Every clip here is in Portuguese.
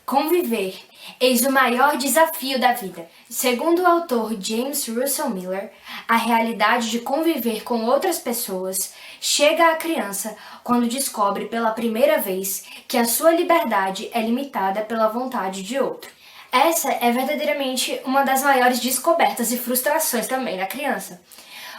Conviver, eis o maior desafio da vida. Segundo o autor James Russell Miller, a realidade de conviver com outras pessoas chega à criança quando descobre pela primeira vez que a sua liberdade é limitada pela vontade de outro. Essa é verdadeiramente uma das maiores descobertas e frustrações também da criança,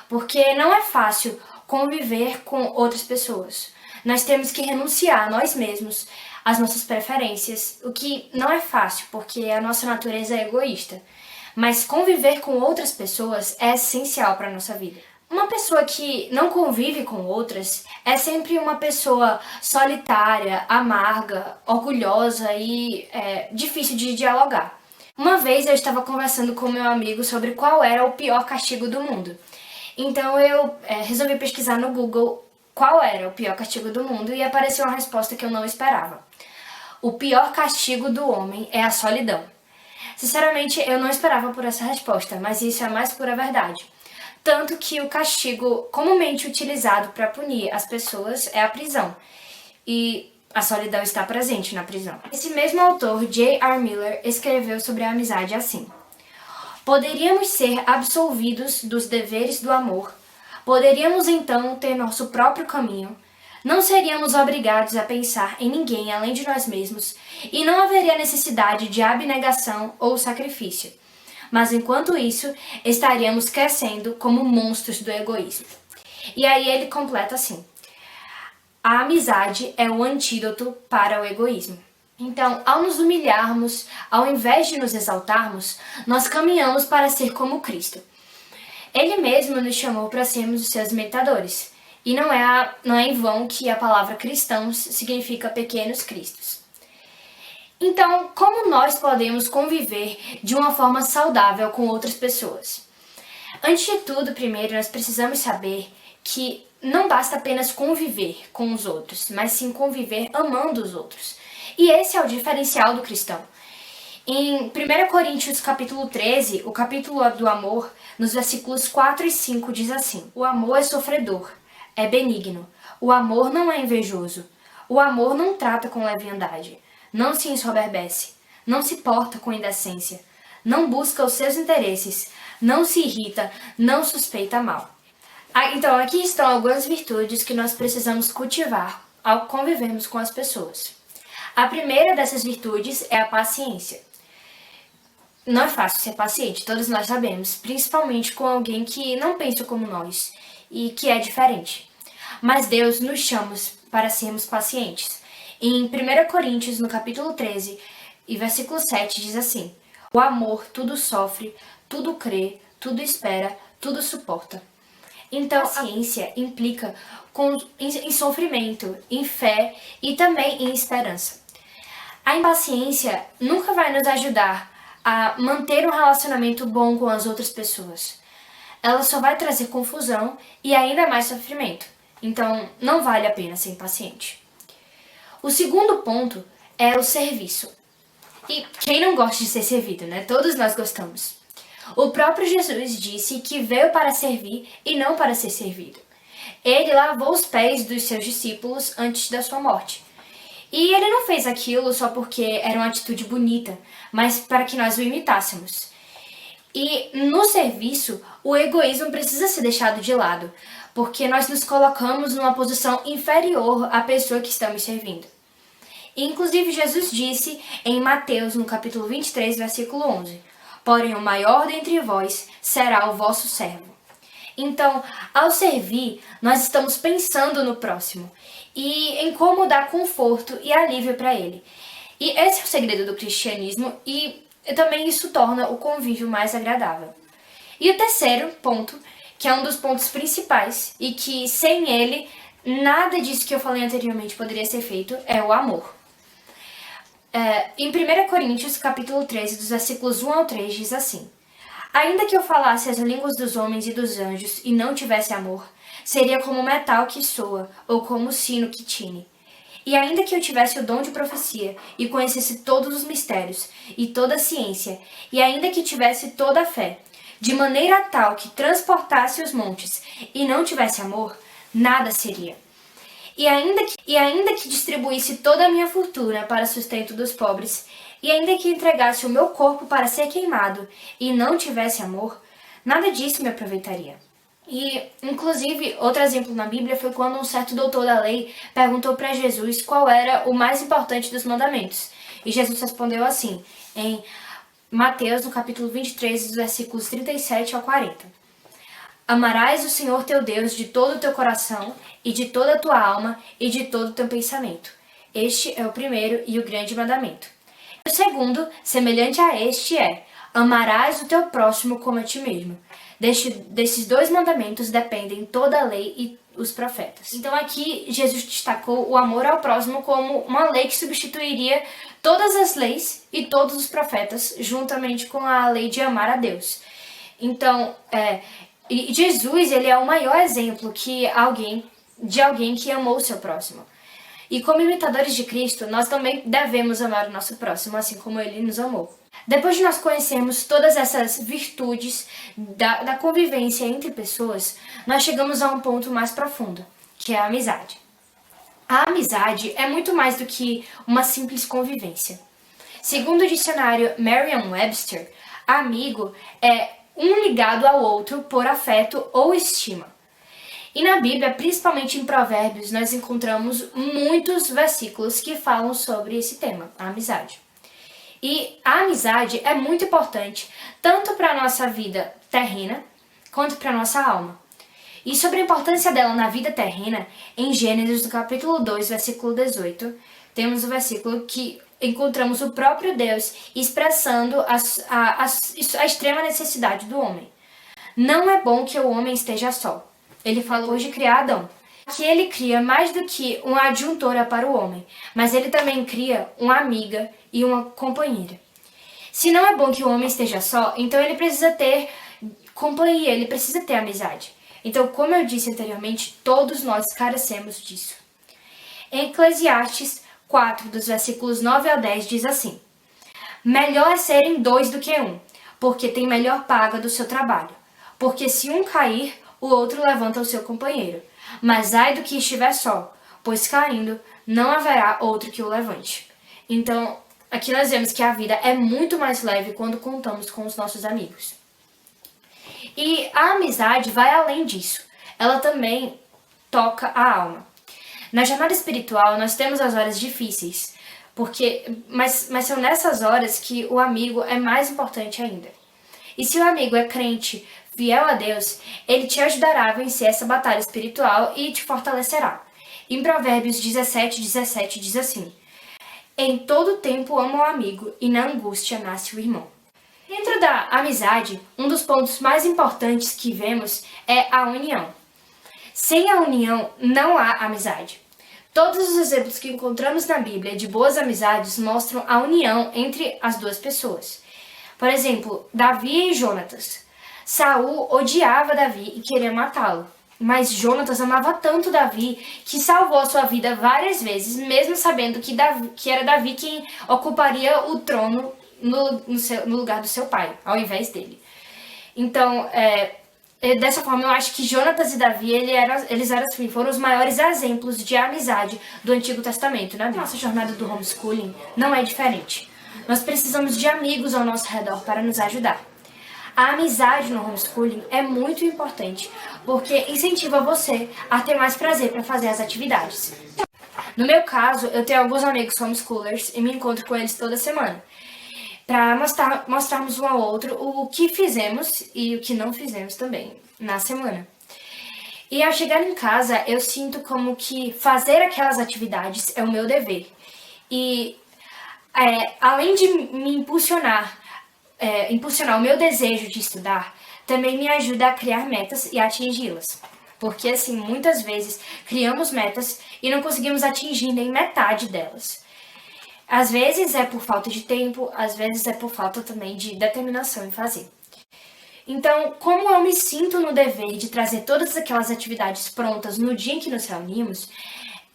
porque não é fácil conviver com outras pessoas. Nós temos que renunciar a nós mesmos, às nossas preferências, o que não é fácil, porque a nossa natureza é egoísta. Mas conviver com outras pessoas é essencial para a nossa vida. Uma pessoa que não convive com outras é sempre uma pessoa solitária, amarga, orgulhosa e difícil de dialogar. Uma vez eu estava conversando com meu amigo sobre qual era o pior castigo do mundo. Então eu resolvi pesquisar no Google qual era o pior castigo do mundo e apareceu uma resposta que eu não esperava. O pior castigo do homem é a solidão. Sinceramente, eu não esperava por essa resposta, mas isso é a mais pura verdade. Tanto que o castigo comumente utilizado para punir as pessoas é a prisão. E a solidão está presente na prisão. Esse mesmo autor, J.R. Miller, escreveu sobre a amizade assim: poderíamos ser absolvidos dos deveres do amor. Poderíamos então ter nosso próprio caminho. Não seríamos obrigados a pensar em ninguém além de nós mesmos e não haveria necessidade de abnegação ou sacrifício. Mas enquanto isso, estaríamos crescendo como monstros do egoísmo. E aí ele completa assim: a amizade é o antídoto para o egoísmo. Então, ao nos humilharmos, ao invés de nos exaltarmos, nós caminhamos para ser como Cristo. Ele mesmo nos chamou para sermos os seus imitadores. E não é em vão que a palavra cristãos significa pequenos cristos. Então, como nós podemos conviver de uma forma saudável com outras pessoas? Antes de tudo, primeiro, nós precisamos saber que não basta apenas conviver com os outros, mas sim conviver amando os outros. E esse é o diferencial do cristão. Em 1 Coríntios capítulo 13, o capítulo do amor, nos versículos 4 e 5 diz assim: o amor é sofredor, é benigno, o amor não é invejoso, o amor não trata com leviandade, não se ensoberbece, não se porta com indecência, não busca os seus interesses, não se irrita, não suspeita mal. Então aqui estão algumas virtudes que nós precisamos cultivar ao convivermos com as pessoas. A primeira dessas virtudes é a paciência. Não é fácil ser paciente, todos nós sabemos, principalmente com alguém que não pensa como nós e que é diferente. Mas Deus nos chama para sermos pacientes. Em 1 Coríntios, no capítulo 13, e versículo 7, diz assim: o amor tudo sofre, tudo crê, tudo espera, tudo suporta. Então, a paciência implica em sofrimento, em fé e também em esperança. A impaciência nunca vai nos ajudar a manter um relacionamento bom com as outras pessoas. Ela só vai trazer confusão e ainda mais sofrimento. Então, não vale a pena ser impaciente. O segundo ponto é o serviço. E quem não gosta de ser servido, né? Todos nós gostamos. O próprio Jesus disse que veio para servir e não para ser servido. Ele lavou os pés dos seus discípulos antes da sua morte. E ele não fez aquilo só porque era uma atitude bonita, mas para que nós o imitássemos. E no serviço, o egoísmo precisa ser deixado de lado, porque nós nos colocamos numa posição inferior à pessoa que estamos servindo. Inclusive, Jesus disse em Mateus, no capítulo 23, versículo 11: porém, o maior dentre vós será o vosso servo. Então, ao servir, nós estamos pensando no próximo e em como dar conforto e alívio para ele. E esse é o segredo do cristianismo e também isso torna o convívio mais agradável. E o terceiro ponto, que é um dos pontos principais e que sem ele nada disso que eu falei anteriormente poderia ser feito, é o amor. Em 1 Coríntios, capítulo 13, dos versículos 1 ao 3, diz assim: ainda que eu falasse as línguas dos homens e dos anjos e não tivesse amor, seria como metal que soa ou como sino que tine. E ainda que eu tivesse o dom de profecia e conhecesse todos os mistérios e toda a ciência, e ainda que tivesse toda a fé, de maneira tal que transportasse os montes e não tivesse amor, nada seria. E ainda que distribuísse toda a minha fortuna para sustento dos pobres, e ainda que entregasse o meu corpo para ser queimado, e não tivesse amor, nada disso me aproveitaria. E, inclusive, outro exemplo na Bíblia foi quando um certo doutor da lei perguntou para Jesus qual era o mais importante dos mandamentos. E Jesus respondeu assim, em Mateus, no capítulo 23, dos versículos 37 ao 40. Amarás o Senhor teu Deus de todo o teu coração, e de toda a tua alma, e de todo o teu pensamento. Este é o primeiro e o grande mandamento. O segundo, semelhante a este, é: amarás o teu próximo como a ti mesmo. Desses dois mandamentos dependem toda a lei e os profetas. Então aqui Jesus destacou o amor ao próximo como uma lei que substituiria todas as leis e todos os profetas, juntamente com a lei de amar a Deus. Então, e Jesus, ele é o maior exemplo de alguém que amou o seu próximo. E como imitadores de Cristo, nós também devemos amar o nosso próximo, assim como ele nos amou. Depois de nós conhecermos todas essas virtudes da convivência entre pessoas, nós chegamos a um ponto mais profundo, que é a amizade. A amizade é muito mais do que uma simples convivência. Segundo o dicionário Merriam-Webster, amigo é um ligado ao outro por afeto ou estima. E na Bíblia, principalmente em Provérbios, nós encontramos muitos versículos que falam sobre esse tema, a amizade. E a amizade é muito importante, tanto para a nossa vida terrena, quanto para a nossa alma. E sobre a importância dela na vida terrena, em Gênesis, no capítulo 2, versículo 18, temos o versículo que encontramos o próprio Deus expressando a extrema necessidade do homem. Não é bom que o homem esteja só. Ele falou de criar Adão. Que ele cria mais do que uma adjuntora para o homem, mas ele também cria uma amiga e uma companheira. Se não é bom que o homem esteja só, então ele precisa ter companhia, ele precisa ter amizade. Então, como eu disse anteriormente, todos nós carecemos disso. Em Eclesiastes 4, dos versículos 9 ao 10, diz assim: melhor é serem dois do que um, porque tem melhor paga do seu trabalho. Porque se um cair, o outro levanta o seu companheiro. Mas ai do que estiver só, pois caindo não haverá outro que o levante. Então, aqui nós vemos que a vida é muito mais leve quando contamos com os nossos amigos. E a amizade vai além disso. Ela também toca a alma. Na jornada espiritual, nós temos as horas difíceis, mas são nessas horas que o amigo é mais importante ainda. E se o amigo é crente, fiel a Deus, ele te ajudará a vencer essa batalha espiritual e te fortalecerá. Em Provérbios 17:17 diz assim: em todo tempo ama o amigo, e na angústia nasce o irmão. Dentro da amizade, um dos pontos mais importantes que vemos é a união. Sem a união, não há amizade. Todos os exemplos que encontramos na Bíblia de boas amizades mostram a união entre as duas pessoas. Por exemplo, Davi e Jonatas. Saul odiava Davi e queria matá-lo. Mas Jonatas amava tanto Davi que salvou a sua vida várias vezes, mesmo sabendo que era Davi quem ocuparia o trono no lugar do seu pai, ao invés dele. Então, dessa forma, eu acho que Jonatas e Davi foram os maiores exemplos de amizade do Antigo Testamento. Na nossa jornada do homeschooling não é diferente. Nós precisamos de amigos ao nosso redor para nos ajudar. A amizade no homeschooling é muito importante, porque incentiva você a ter mais prazer para fazer as atividades. No meu caso, eu tenho alguns amigos homeschoolers e me encontro com eles toda semana, para mostrarmos um ao outro o que fizemos e o que não fizemos também na semana. E ao chegar em casa, eu sinto como que fazer aquelas atividades é o meu dever. E além de me impulsionar o meu desejo de estudar, também me ajuda a criar metas e atingi-las. Porque, assim, muitas vezes criamos metas e não conseguimos atingir nem metade delas. Às vezes é por falta de tempo, às vezes é por falta também de determinação em fazer. Então, como eu me sinto no dever de trazer todas aquelas atividades prontas no dia em que nos reunimos,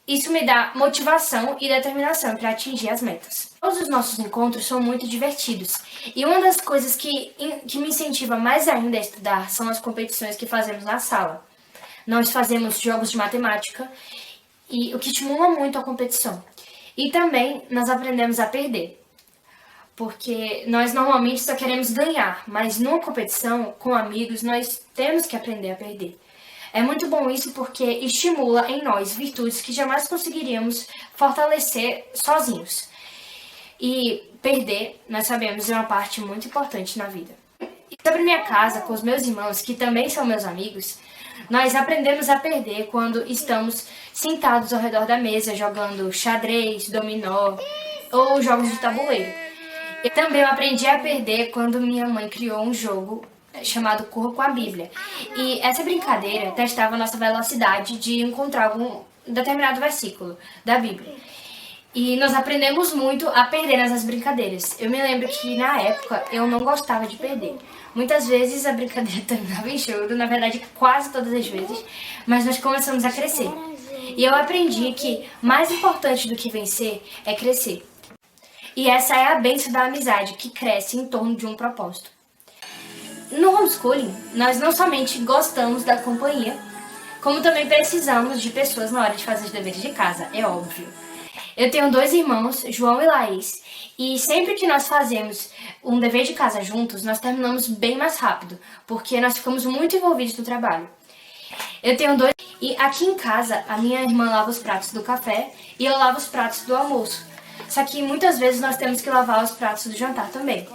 isso me dá motivação e determinação para atingir as metas. Todos os nossos encontros são muito divertidos. E uma das coisas que me incentiva mais ainda a estudar são as competições que fazemos na sala. Nós fazemos jogos de matemática e o que estimula muito a competição. E também nós aprendemos a perder, porque nós normalmente só queremos ganhar, mas numa competição com amigos nós temos que aprender a perder. É muito bom isso porque estimula em nós virtudes que jamais conseguiríamos fortalecer sozinhos. E perder, nós sabemos, é uma parte muito importante na vida. E sobre minha casa, com os meus irmãos, que também são meus amigos, nós aprendemos a perder quando estamos sentados ao redor da mesa jogando xadrez, dominó ou jogos de tabuleiro. Eu também aprendi a perder quando minha mãe criou um jogo chamado Corra com a Bíblia. E essa brincadeira testava a nossa velocidade de encontrar algum determinado versículo da Bíblia. E nós aprendemos muito a perder nessas brincadeiras. Eu me lembro que na época eu não gostava de perder. Muitas vezes a brincadeira terminava em choro, na verdade quase todas as vezes, mas nós começamos a crescer. E eu aprendi que mais importante do que vencer é crescer. E essa é a bênção da amizade que cresce em torno de um propósito. No homeschooling, nós não somente gostamos da companhia, como também precisamos de pessoas na hora de fazer os deveres de casa, é óbvio. Eu tenho 2 irmãos, João e Laís, e sempre que nós fazemos um dever de casa juntos, nós terminamos bem mais rápido, porque nós ficamos muito envolvidos no trabalho. Eu tenho 2, e aqui em casa a minha irmã lava os pratos do café e eu lavo os pratos do almoço. Só que muitas vezes nós temos que lavar os pratos do jantar também.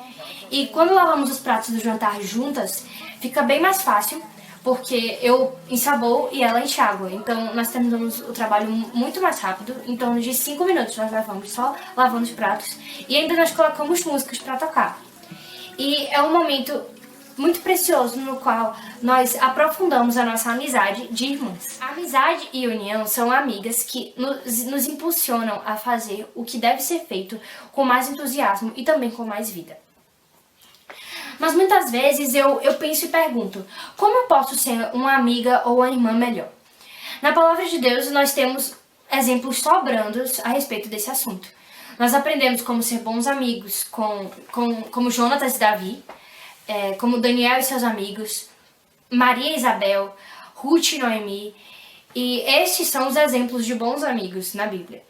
E quando lavamos os pratos do jantar juntas, fica bem mais fácil, porque eu ensaboo e ela enxágua. Então nós terminamos o trabalho muito mais rápido, em torno de 5 minutos nós levamos só lavando os pratos. E ainda nós colocamos músicas para tocar. E é um momento muito precioso no qual nós aprofundamos a nossa amizade de irmãs. A amizade e união são amigas que nos impulsionam a fazer o que deve ser feito com mais entusiasmo e também com mais vida. Mas muitas vezes eu penso e pergunto, como eu posso ser uma amiga ou uma irmã melhor? Na palavra de Deus nós temos exemplos sobrandos a respeito desse assunto. Nós aprendemos como ser bons amigos como Jonatas e Davi, como Daniel e seus amigos, Maria e Isabel, Ruth e Noemi, e estes são os exemplos de bons amigos na Bíblia.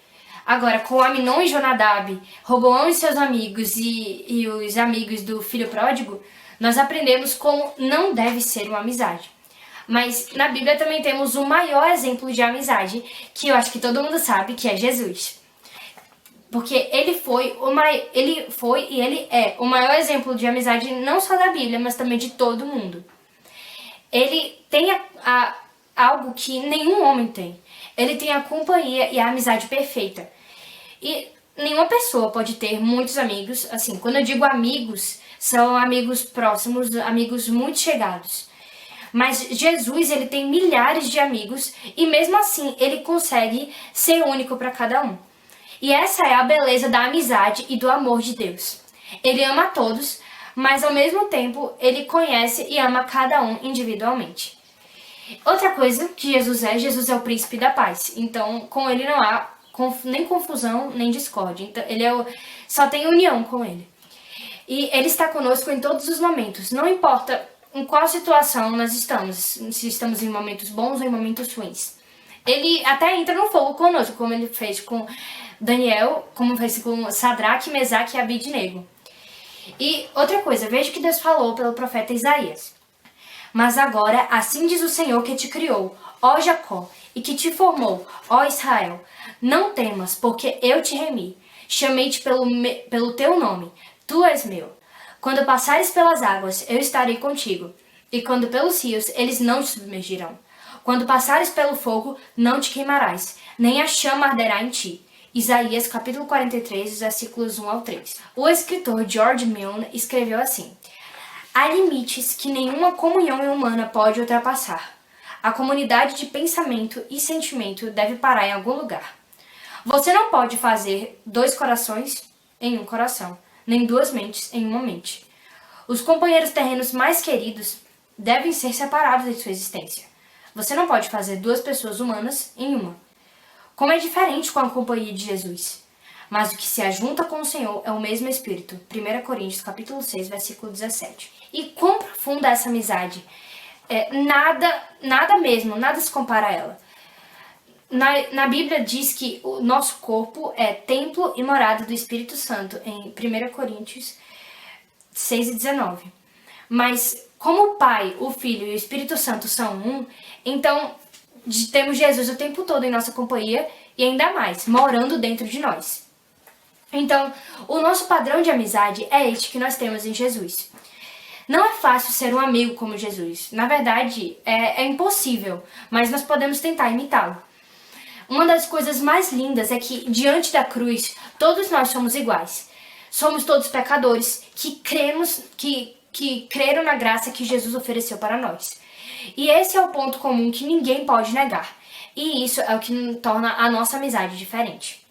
Agora, com Aminon e Jonadab, Roboão e seus amigos e os amigos do filho pródigo, nós aprendemos como não deve ser uma amizade. Mas na Bíblia também temos o maior exemplo de amizade, que eu acho que todo mundo sabe, que é Jesus. Porque ele foi e ele é o maior exemplo de amizade não só da Bíblia, mas também de todo mundo. Ele tem algo que nenhum homem tem. Ele tem a companhia e a amizade perfeita. E nenhuma pessoa pode ter muitos amigos. Assim, quando eu digo amigos, são amigos próximos, amigos muito chegados. Mas Jesus, ele tem milhares de amigos e mesmo assim ele consegue ser único para cada um. E essa é a beleza da amizade e do amor de Deus. Ele ama a todos, mas ao mesmo tempo ele conhece e ama cada um individualmente. Outra coisa que Jesus é o príncipe da paz. Então, com ele não há nem confusão, nem discórdia. Então, só tem união com ele. E ele está conosco em todos os momentos. Não importa em qual situação nós estamos, se estamos em momentos bons ou em momentos ruins. Ele até entra no fogo conosco, como ele fez com Daniel, como fez com Sadraque, Mesaque e Abidnego. E outra coisa, veja o que Deus falou pelo profeta Isaías. Mas agora, assim diz o Senhor que te criou, ó Jacó, e que te formou, ó Israel. Não temas, porque eu te remi. Chamei-te pelo teu nome. Tu és meu. Quando passares pelas águas, eu estarei contigo. E quando pelos rios, eles não te submergirão. Quando passares pelo fogo, não te queimarás, nem a chama arderá em ti. Isaías capítulo 43, versículos 1 ao 3. O escritor George Milne escreveu assim: há limites que nenhuma comunhão humana pode ultrapassar. A comunidade de pensamento e sentimento deve parar em algum lugar. Você não pode fazer 2 corações em um coração, nem 2 mentes em uma mente. Os companheiros terrenos mais queridos devem ser separados em sua existência. Você não pode fazer 2 pessoas humanas em uma. Como é diferente com a companhia de Jesus. Mas o que se ajunta com o Senhor é o mesmo Espírito. 1 Coríntios capítulo 6, versículo 17. E quão profunda é essa amizade? Nada se compara a ela. Na Bíblia diz que o nosso corpo é templo e morada do Espírito Santo, em 1 Coríntios 6:19. Mas como o Pai, o Filho e o Espírito Santo são um, então temos Jesus o tempo todo em nossa companhia e ainda mais, morando dentro de nós. Então, o nosso padrão de amizade é este que nós temos em Jesus. Não é fácil ser um amigo como Jesus. Na verdade, é impossível, mas nós podemos tentar imitá-lo. Uma das coisas mais lindas é que, diante da cruz, todos nós somos iguais. Somos todos pecadores que creram na graça que Jesus ofereceu para nós. E esse é o ponto comum que ninguém pode negar. E isso é o que torna a nossa amizade diferente.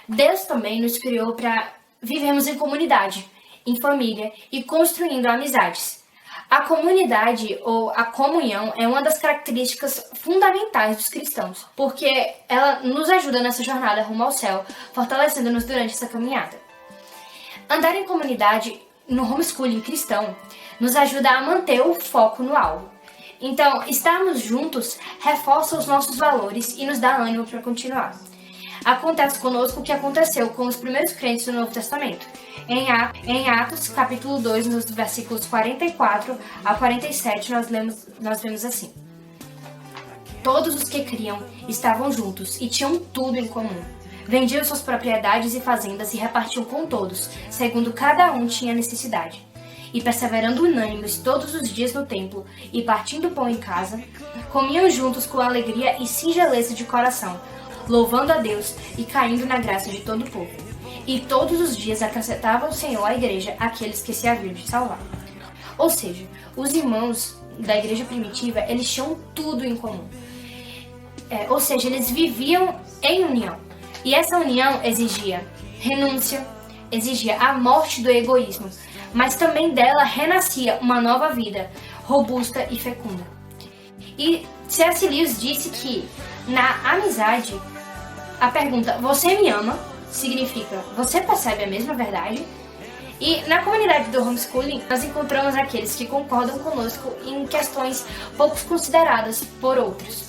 Deus também nos criou para vivermos em comunidade, em família e construindo amizades. A comunidade ou a comunhão é uma das características fundamentais dos cristãos, porque ela nos ajuda nessa jornada rumo ao céu, fortalecendo-nos durante essa caminhada. Andar em comunidade no homeschooling cristão nos ajuda a manter o foco no alvo. Então, estarmos juntos reforça os nossos valores e nos dá ânimo para continuar. Acontece conosco o que aconteceu com os primeiros crentes do Novo Testamento. Em Atos, capítulo 2, nos versículos 44 a 47, nós vemos assim: Todos os que criam estavam juntos e tinham tudo em comum. Vendiam suas propriedades e fazendas e repartiam com todos, segundo cada um tinha necessidade. E perseverando unânimes todos os dias no templo e partindo pão em casa, comiam juntos com alegria e singeleza de coração, louvando a Deus e caindo na graça de todo o povo. E todos os dias acrescentava o Senhor à igreja aqueles que se haviam de salvar. Ou seja, os irmãos da igreja primitiva, eles tinham tudo em comum. Ou seja, eles viviam em união. E essa união exigia renúncia, exigia a morte do egoísmo, mas também dela renascia uma nova vida, robusta e fecunda. E C.S. Lewis disse que, na amizade, a pergunta "você me ama?" significa "você percebe a mesma verdade?" E na comunidade do homeschooling, nós encontramos aqueles que concordam conosco em questões pouco consideradas por outros.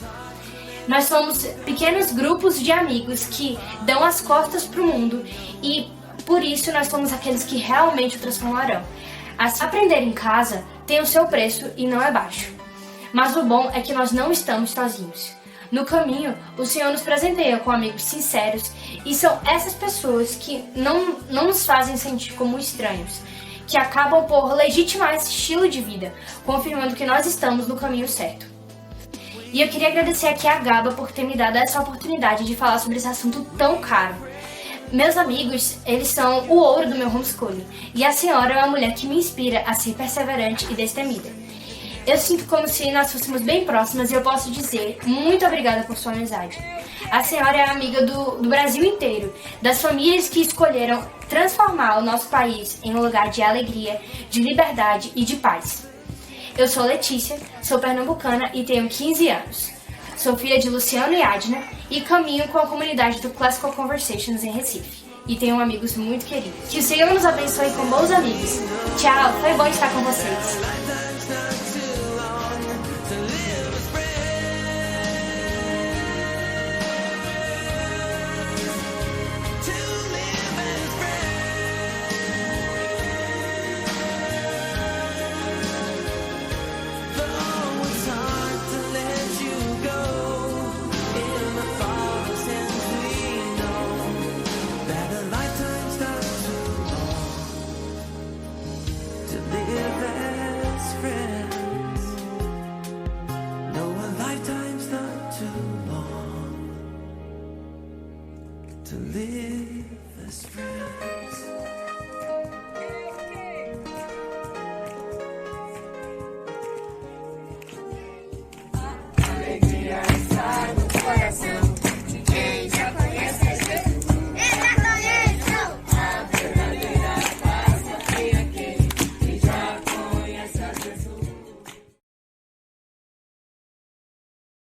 Nós somos pequenos grupos de amigos que dão as costas para o mundo e, por isso, nós somos aqueles que realmente o transformarão. Aprender em casa tem o seu preço e não é baixo. Mas o bom é que nós não estamos sozinhos. No caminho, o Senhor nos presenteia com amigos sinceros e são essas pessoas que não nos fazem sentir como estranhos, que acabam por legitimar esse estilo de vida, confirmando que nós estamos no caminho certo. E eu queria agradecer aqui a Gaba por ter me dado essa oportunidade de falar sobre esse assunto tão caro. Meus amigos, eles são o ouro do meu homeschooling, e a senhora é uma mulher que me inspira a ser perseverante e destemida. Eu sinto como se nós fôssemos bem próximas e eu posso dizer muito obrigada por sua amizade. A senhora é amiga do Brasil inteiro, das famílias que escolheram transformar o nosso país em um lugar de alegria, de liberdade e de paz. Eu sou Letícia, sou pernambucana e tenho 15 anos. Sou filha de Luciano e Adna e caminho com a comunidade do Classical Conversations em Recife. E tenho amigos muito queridos. Que o Senhor nos abençoe com bons amigos. Tchau, foi bom estar com vocês. To live as friends.